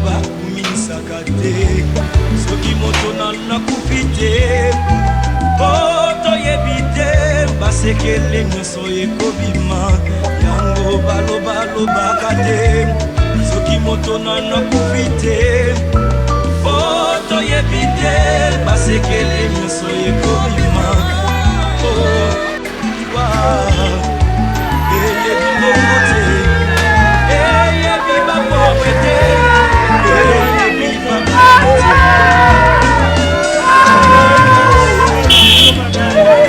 bakumisaka te soki moto nakufi te toyebi te basekele nyonso ekobima yango balobalobaka te soki moto nakufi te toyebi te basekele nyonso ekobima eyebi ndongo te eyebi bapobre te eyebi bapobre te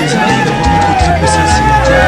ezali nakomi kotripesa nsima te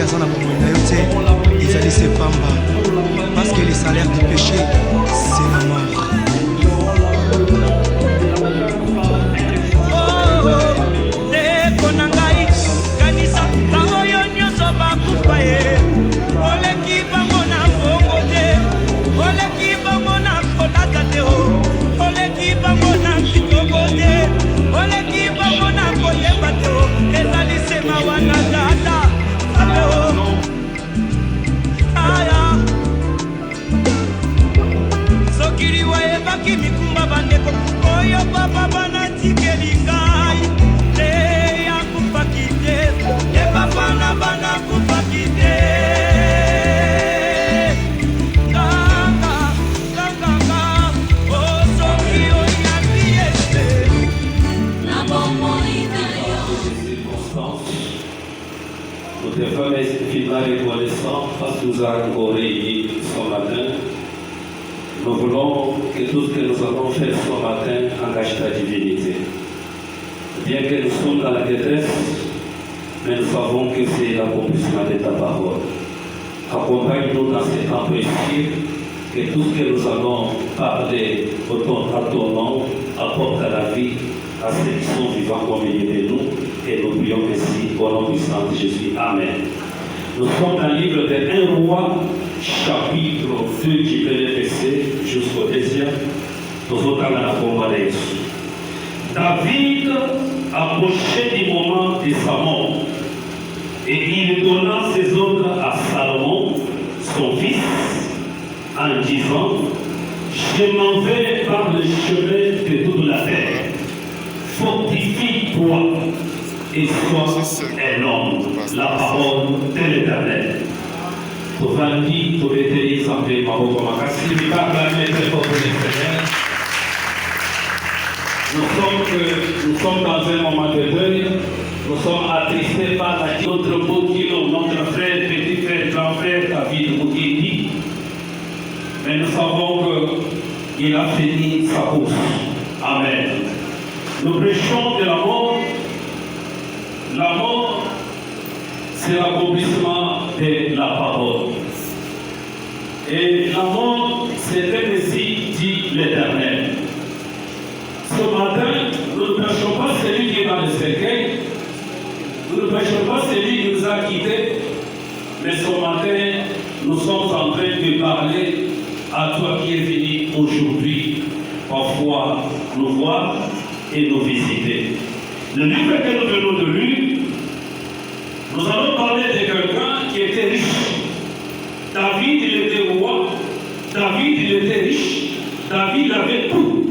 azalaki na mwana na parce que le salaire du péché, c'est la mort. Seigneur, parce que nous avons réunis ce matin, nous voulons que tout ce que nous avons fait ce matin engage ta divinité. Bien que nous sommes dans la détresse, mais nous savons que c'est l'accomplissement de ta parole. Accompagne-nous dans ces temps précieux, que tout ce que nous allons parler à ton nom apporte à la vie à ceux qui sont vivants au milieu de nous. Et nous prions ainsi au nom puissant de Jésus. Amen. Nous sommes dans le livre de 1 Roi, chapitre 2, qui peut le verset jusqu'au 2e. Nous sommes dans la forme de Jésus. David approchait du moment de sa mort et il donna ses ordres à Salomon, son fils, en disant: je m'en vais par le chemin de toute la terre. Fortifie-toi et sois un homme. La parole de l'Éternel. Tu vas dire, tu vas te dire, en paix, ma pauvre Makassi, tu vas acclamer très fort pour le Seigneur. Nous sommes dans un moment de deuil. Nous sommes attristés par notre beau kilo, notre frère, petit frère, grand frère, David Moukindi. Mais nous savons qu'il a fini sa course. Amen. Nous prêchons de la mort. La mort, c'est l'accomplissement de la parole. Et la mort, c'est un récit, dit l'Éternel. Ce matin, nous ne prêchons pas celui qui est dans le cercueil. Nous ne prêchons pas celui qui nous a quittés. Mais ce matin, nous sommes en train de parler à toi qui es venu aujourd'hui, parfois nous voir et nous visiter. Le livre que nous venons de lire, nous allons parler de quelqu'un qui était riche. David, il était roi. David, il était riche. David avait tout.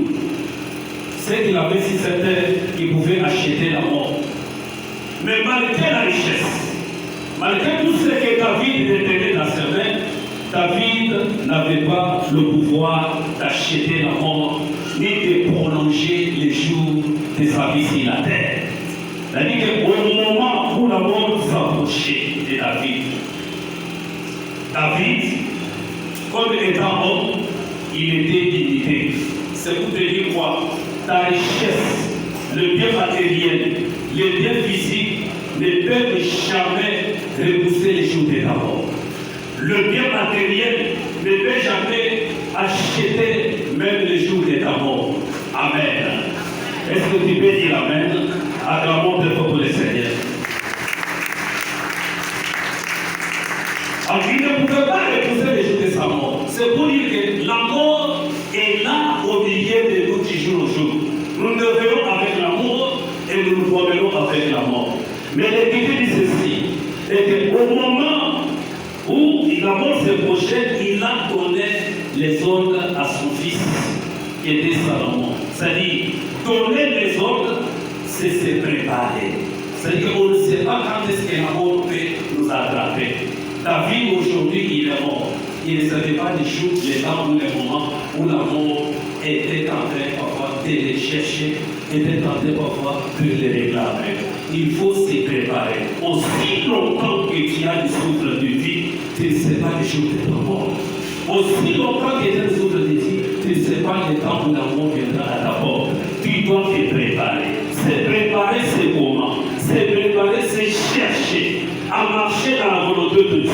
Ce qu'il avait sur cette terre, il pouvait acheter la mort. Mais malgré la richesse, malgré tout ce que David détenait dans ses mains, David n'avait pas le pouvoir d'acheter la mort, ni de prolonger les jours de sa vie sur la terre. C'est-à-dire qu'au moment où la mort s'approchait de David, comme étant homme, il était limité. C'est pour te dire quoi? Ta richesse, le bien matériel, les biens physiques ne peuvent jamais repousser les jours de ta mort. Le bien matériel ne peut jamais acheter même les jours de ta mort. Amen. Est-ce que tu peux dire Amen? Acclamons de pour le Seigneur. Alors, il ne pouvait pas repousser les jours de sa mort. C'est pour dire que la mort est là au milieu de nous du jour au jour. Nous nous venons avec l'amour et nous nous promenons avec la mort. Mais l'équité dit ceci, est qu'au moment où la mort se projette, il a donné les ordres à son fils, qui était Salomon. C'est-à-dire, donner les ordres, c'est se préparer. C'est-à-dire qu'on ne sait pas quand est-ce que la mort peut nous attraper. David, aujourd'hui, il est mort. Il ne savait pas les jours, les temps ou les moments où la mort était en train parfois de les chercher, était en train parfois de les réclamer. Il faut s'y préparer. Aussi longtemps que tu as le souffle de vie, tu ne sais pas les jours de ta mort. Aussi longtemps que tu as le souffle de vie, tu ne sais pas le temps où la mort viendra à ta porte. Tu dois te préparer. Se préparer, c'est comment? Se préparer, c'est chercher à marcher dans la volonté de Dieu.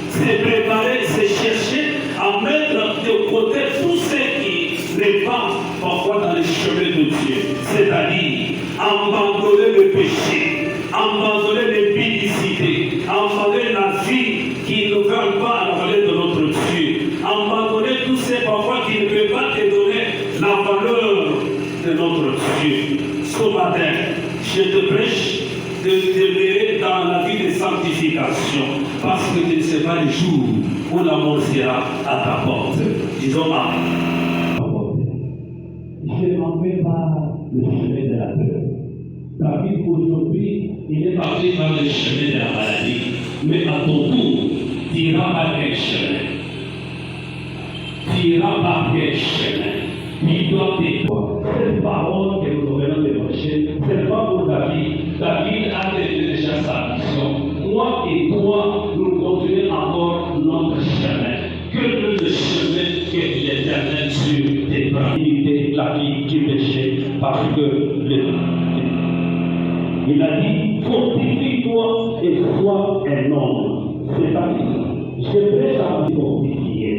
Se préparer, c'est chercher à mettre de côté tout ce qui n'est pas parfois dans les chemins de Dieu. C'est-à-dire abandonner le péché, abandonner l'impudicité, abandonner la vie qui ne veut pas la valeur de notre Dieu, abandonner tout ce parfois qui ne peut pas te donner la valeur de notre Dieu. Ce matin, je te prêche de demeurer dans la vie de sanctification, parce que tu ne sais pas le jour où la mort sera à ta porte. Disons Amen. Je ne m'en vais pas le chemin de la peur. David, aujourd'hui, il est parti par le chemin de la maladie, mais à ton tour, tu iras par quel chemin? Tu iras par quel chemin? Il doit t'écouter. Cette parole que nous venons de prêcher, ce n'est pas pour David. David a déjà sa mission. Moi et toi, nous continuons encore la vie du péché, parce que il a dit, fortifie-toi et sois un homme. C'est-à-dire, je prêche à me fortifier.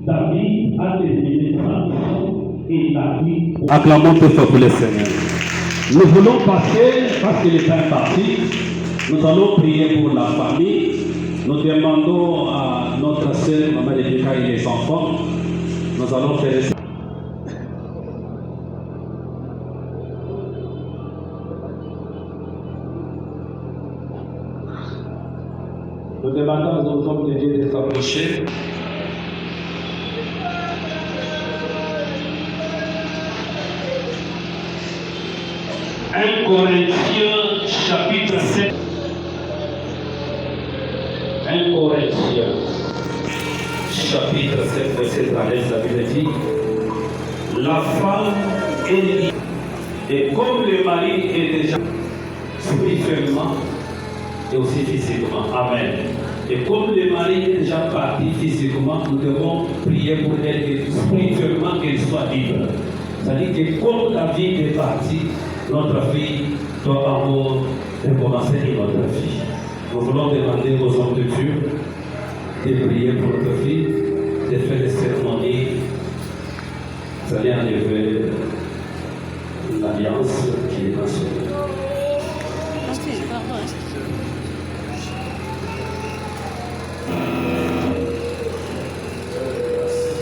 David a terminé sa mission et il a dit, acclamons tous pour le Seigneur. Nous voulons passer, parce qu'il est bien parti, nous allons prier pour la famille. Nous demandons à notre sœur, Maman Rebecca et les enfants, nous allons faire ça. Nous demandons aux hommes de Dieu de s'approcher. Un Corinthiens chapitre 7. 1 Corinthiens chapitre 7 verset 13, la Bible dit, la femme est libre. Et comme le mari est déjà spirituellement et aussi physiquement. Amen. Et comme le mari est déjà parti physiquement, nous devons prier pour elle que spirituellement qu'elle soit libre. C'est-à-dire que comme la vie est partie, notre fille doit encore recommencer notre vie. Nous voulons demander aux hommes de Dieu de prier pour notre fille, de faire des cérémonies. Vous allez enlever l'alliance qui est mentionnée.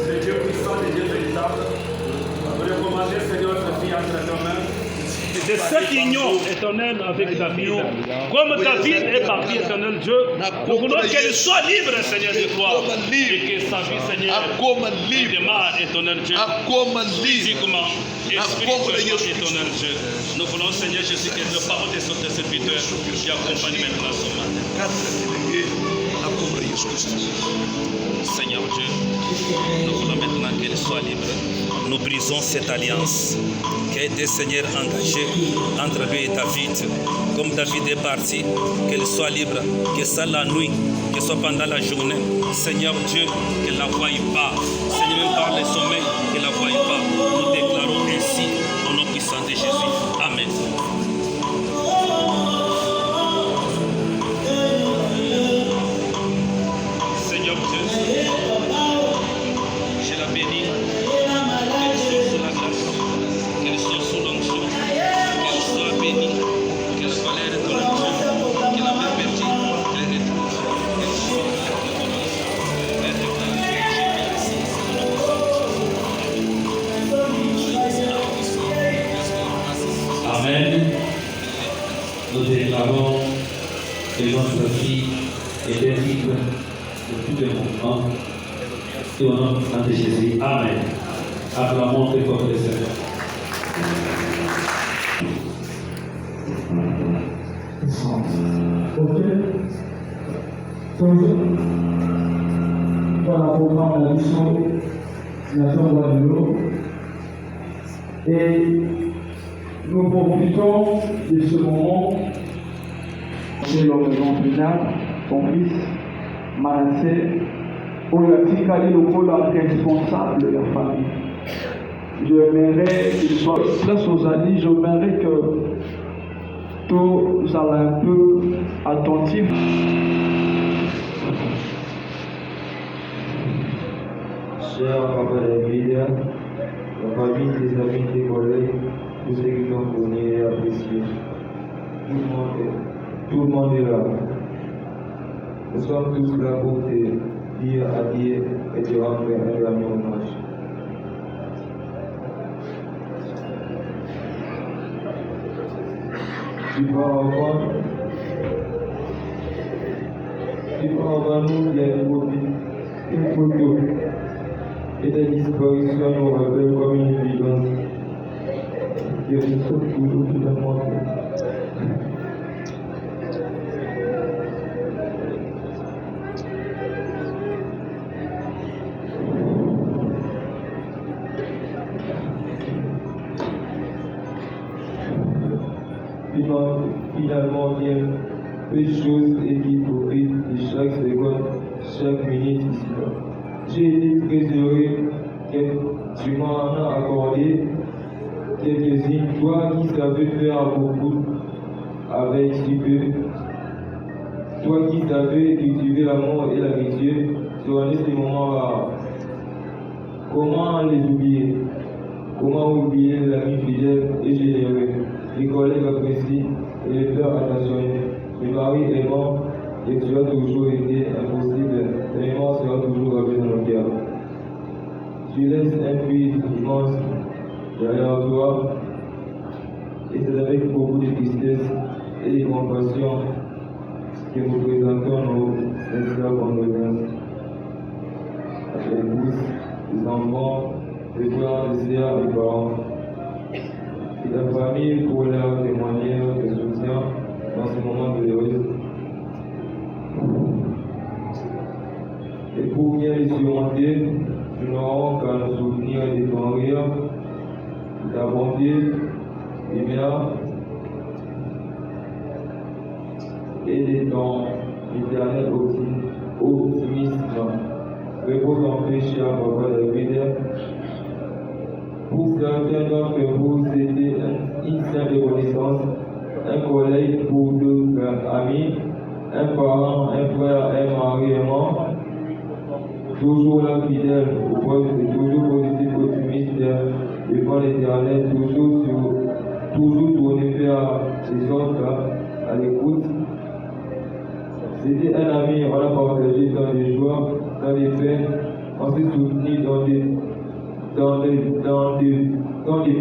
Le Dieu puissant, le Dieu véritable, vous recommandez, Seigneur, notre fille entre nos mains. De cette union éternelle avec David, comme David est parti, éternel Dieu, nous voulons qu'elle soit libre, Seigneur, de toi, et que sa vie, Seigneur, démarre, éternel Dieu, physiquement et spirituellement, éternel Dieu. Nous voulons, Seigneur Jésus, que la parole de notre serviteur qui accompagne maintenant ce matin. Seigneur Dieu, nous voulons maintenant qu'elle soit libre. Nous brisons cette alliance qui a été, Seigneur, engagée entre lui et David. Comme David est parti, qu'elle soit libre, que ça la nuit, que ce soit pendant la journée. Seigneur Dieu, qu'elle ne la voie pas. Seigneur, même par le sommeil, qu'elle ne la voie pas. Nous déclarons ainsi au nom puissant de Jésus. Amen. Seigneur Dieu, je la bénis. Qu'elle soit sous l'onction, qu'elle soit bénie, qu'elle soit l'air de ton Dieu, qu'elle a perverti, qu'elle retrouve, qu'elle soit qu'elle déclare. Amen. Nous déclarons que notre fille est libre de tous les mouvements. Et au nom de Jésus. Amen. Acclamons très fort le Seigneur. Ok. Donc, voilà pour la mission de la Chambre de l'eau. Et nous profitons de ce moment. C'est l'homme final, son fils, Manassé, pour le Kali Lokola responsable de la famille. J'aimerais qu'il soit place aux alliés, j'aimerais que tous soient un peu attentifs. Cher papa David, la famille, les amis, les collègues, tous ceux qui l'ont connu et apprécié. Tout le monde est là. Nous sommes tous là pour te dire adieu et te rendre un dernier hommage. Tu pars avant nous, il y a une photo. Et ta disparition nous rappelle comme une évidence. Il y a une seule photo qui t'a manqué. Finalement, il y a peu de choses et qui profitent de chaque seconde, chaque minute ici. J'ai été très heureux que tu m'en as accordé quelques-unes, toi qui savais faire beaucoup avec si peu, toi qui savais cultiver l'amour et l'amitié sur ces moments-là. Comment les oublier? Comment oublier l'ami fidèle et généreux, les collègues appréciés et les frères attentionnés, les maris aimants, et tu as toujours été impossible, l'aimant sera toujours gravé dans nos cœurs. Tu laisses un puits immense derrière toi, et c'est avec beaucoup de tristesse et de compassion que nous présentons nos sincères condoléances à l'épouse, les enfants, les frères, les sœurs, les parents, et la famille pour leur témoigner de soutien dans ce moment douloureux. Et pour bien les surmonter, nous n'aurons qu'à nous souvenir des grands rires, de ta bonté, des biens et de ton éternel optimisme. Repose en paix, cher Papa David. Pour certains d'entre vous, c'était une simple connaissance, un collègue pour deux amis, un parent, un frère, un mari aimant, toujours là fidèle au poste, toujours positif, optimiste, devant l'éternel, toujours tourné vers les autres, à l'écoute. C'était un ami, on a partagé dans les joies, dans les peines, on s'est soutenu dans les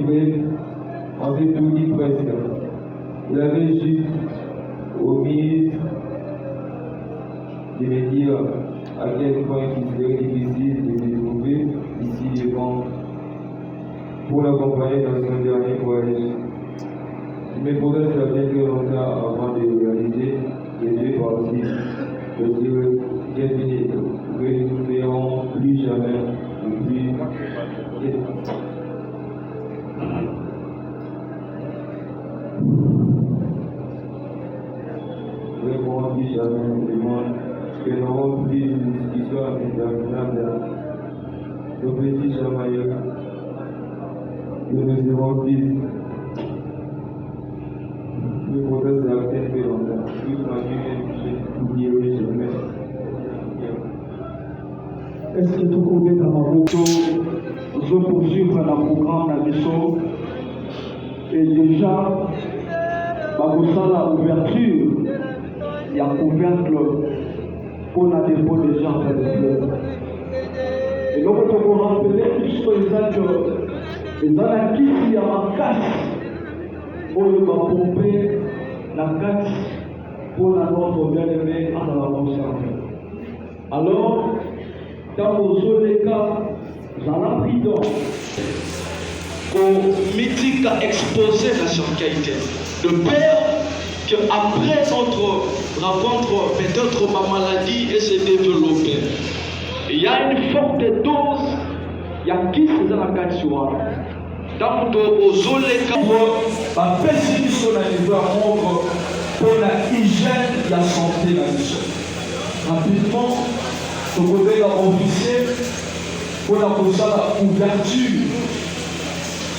prêts, on s'est tout dit presque. Il avait juste omis de me dire à quel point il serait difficile de le trouver ici devant pour l'accompagner dans son dernier voyage. Il me faudrait certains très longtemps avant de réaliser que Dieu est parti. Je dirais qu'ils ne verront plus jamais. Et puis, vraiment plus jamais du monde, que nous n'aurons plus une discussion interminable. Nos petits chamailleurs, que nous serons plus. Nous pourrons certains peu longtemps. Toute ma vie, je n'oublierai jamais. Est-ce que tu connais dans ma moto, je poursuivre le programme de l'ISO et déjà, la ouverture, il y a couvercle pour la dépôt des gens dans le fleuve. Et donc, on peut rappeler puisque les anarchistes, il y a ma casse pour le pomper la casse pour la notre bien-aimé à la conserver. Alors, dans vos les cas, j'en ai pris donc au mythique exposé la surqualité. De peur qu'après notre rencontre, peut-être ma maladie et se développer. Il y a une forte dose, il y a qui c'est dans la cassure. Donc, aux les cas, la pessimiste sur la livre pour la hygiène de la santé la mission. Rapidement, ce côté officier pour la ouverture,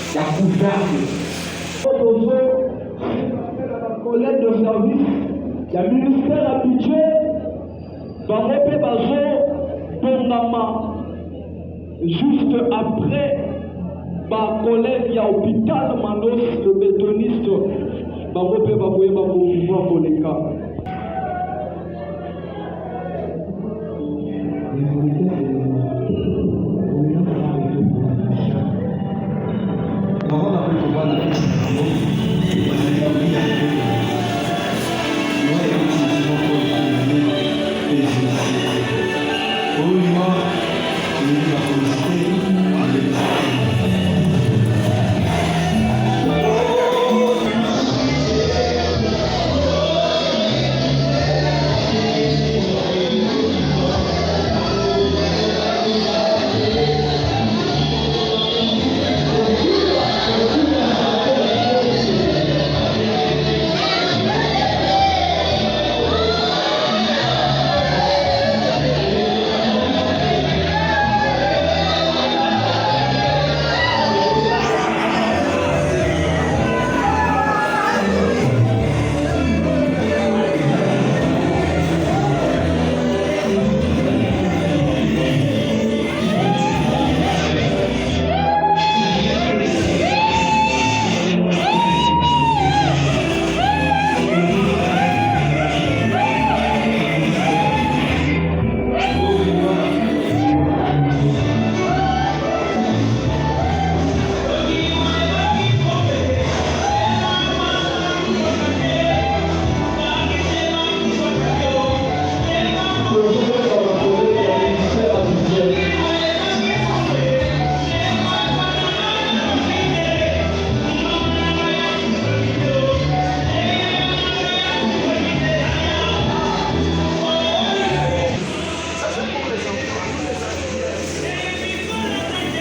il y a couvercle. La collègue de service, il y a le ministère habitué, dans les Bazo, Pondama. Juste après, ma collègue, il y a l'hôpital Manos, le bétoniste, Barope Baboué Babou, pour les cas.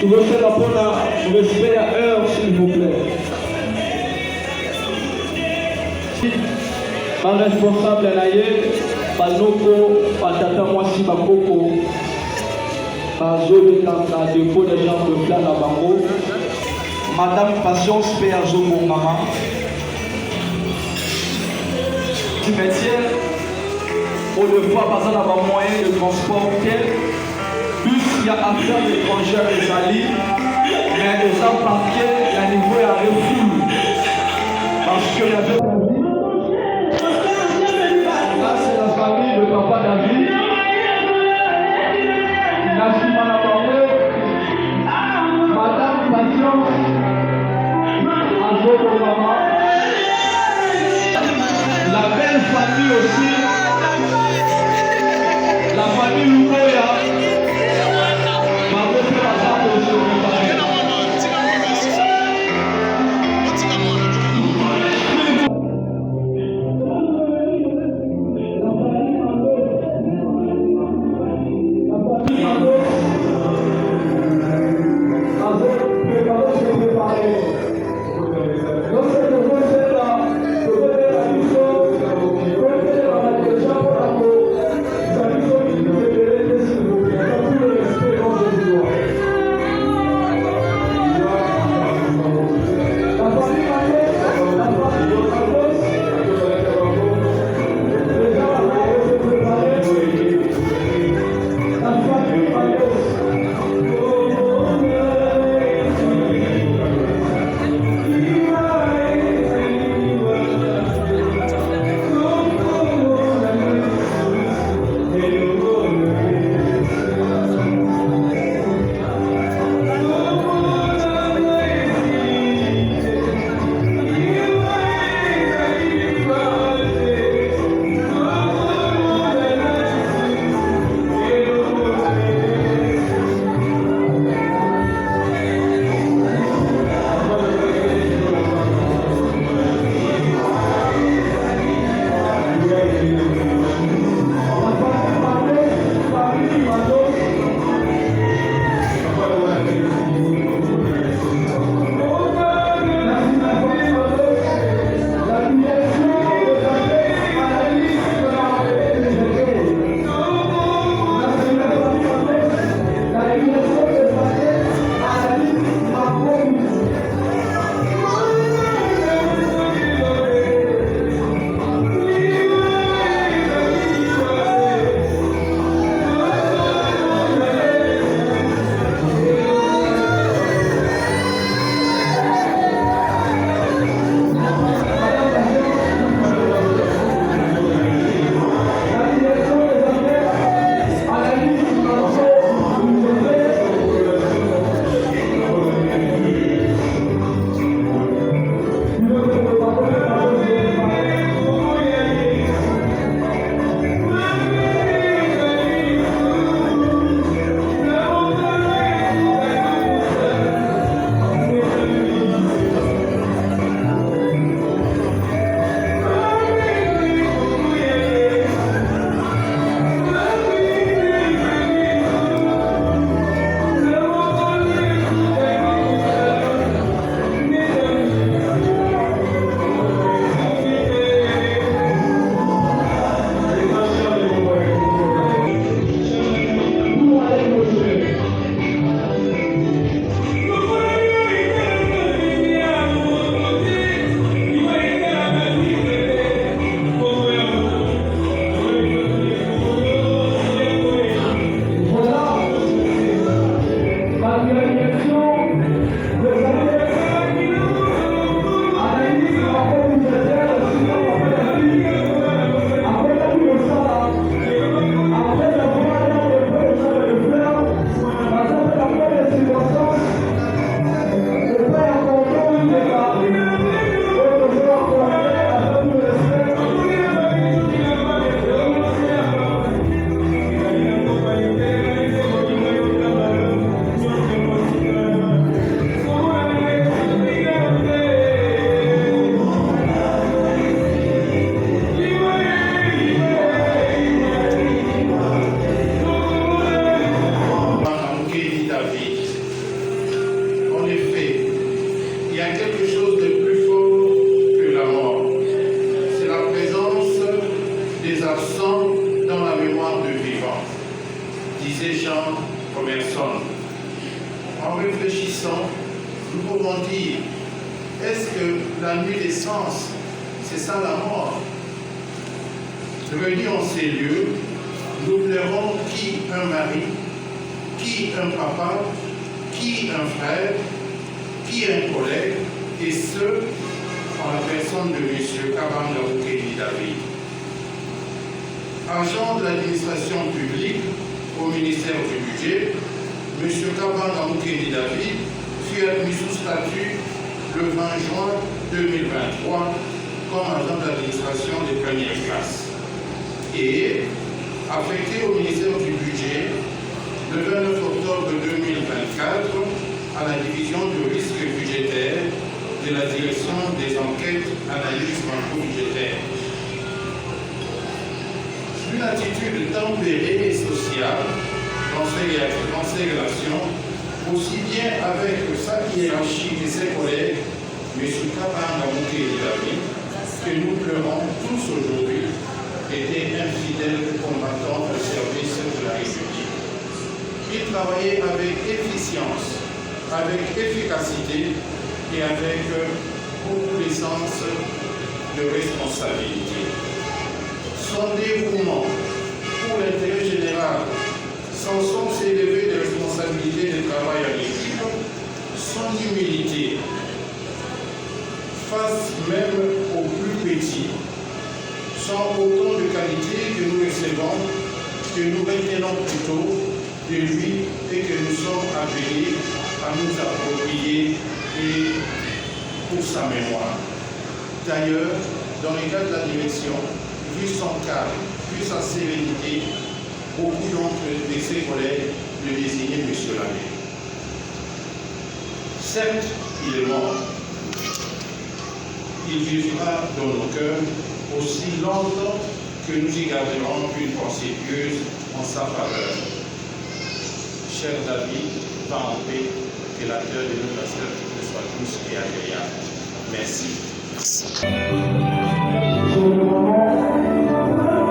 Tuvosema pona mumespea heure s'il vous plaît. Ba responsable na ye banoko batata mwasi bakoko bazolekaka dépôt de gens de plan na bango. Madame Patience pe azobongama cimetière autrefois baza na bamoyen de transport te bus ya affaire étrangère ezali mais eza parqué ya niveau ya refoule parce que ya là c'est la famille de papa David na nsima na bango Madame Patience azobongama la belle famille aussi la famille Lukoya différentes personnes. En réfléchissant, nous pouvons dire, est-ce que la nuit des sens, c'est ça la mort? Réunis en ces lieux, nous pleurons qui un mari, qui un papa, qui un frère, qui un collègue, et ce, en la personne de M. Kabanga Moukedi David. Agent de l'administration publique au ministère du Budget, M. Kabanga Moukedi David fut admis sous statut le 20 juin 2023 comme agent de l'administration des premières classes et affecté au ministère du Budget le 29 octobre 2024 à la division du risque budgétaire de la direction des enquêtes, analyses macro-budgétaires. Une attitude tempérée et sociale dans ses relations, aussi bien avec sa hiérarchie et ses collègues, M. Kabanga Moukedi David, que nous pleurons tous aujourd'hui, était un fidèle combattant au service de la République. Il travaillait avec efficience, avec efficacité et avec beaucoup d'essence de responsabilité. Son dévouement pour l'intérêt général, son sens élevé de responsabilité de travail à l'équipe, son humilité, face même aux plus petits, sont autant de qualités que nous recevons, que nous retenons plutôt de lui et que nous sommes appelés à nous approprier et pour sa mémoire. D'ailleurs, dans le cas de la direction, vu son calme, vu sa sérénité, beaucoup de ses collègues le désignaient M. l'abbé. Certes, il est mort. Il vivra dans nos cœurs aussi longtemps que nous y garderons une pensée pieuse en sa faveur. Cher David, va en paix, que la terre de nos ancêtres nous soit tous et agréable. Merci. Sur le moment, s'il vous plaît,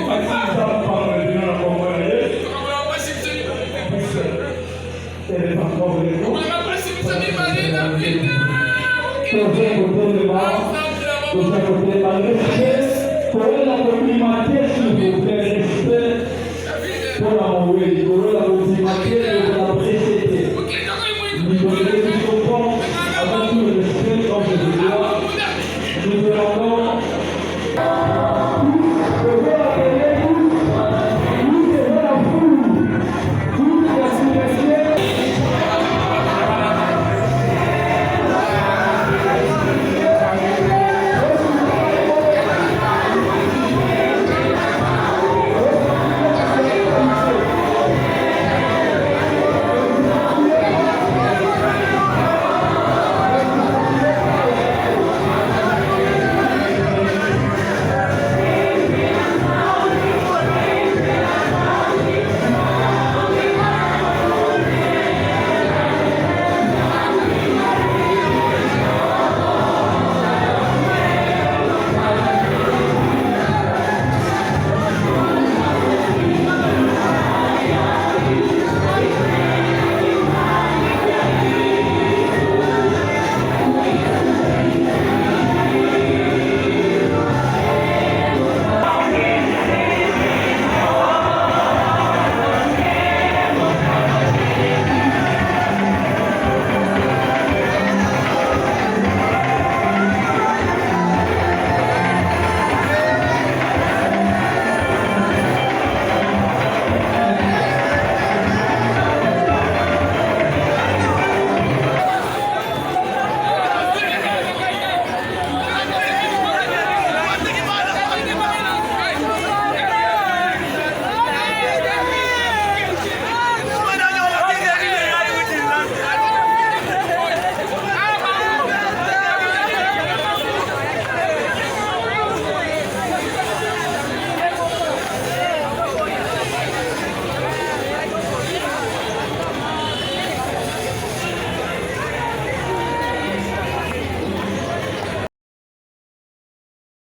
Pour la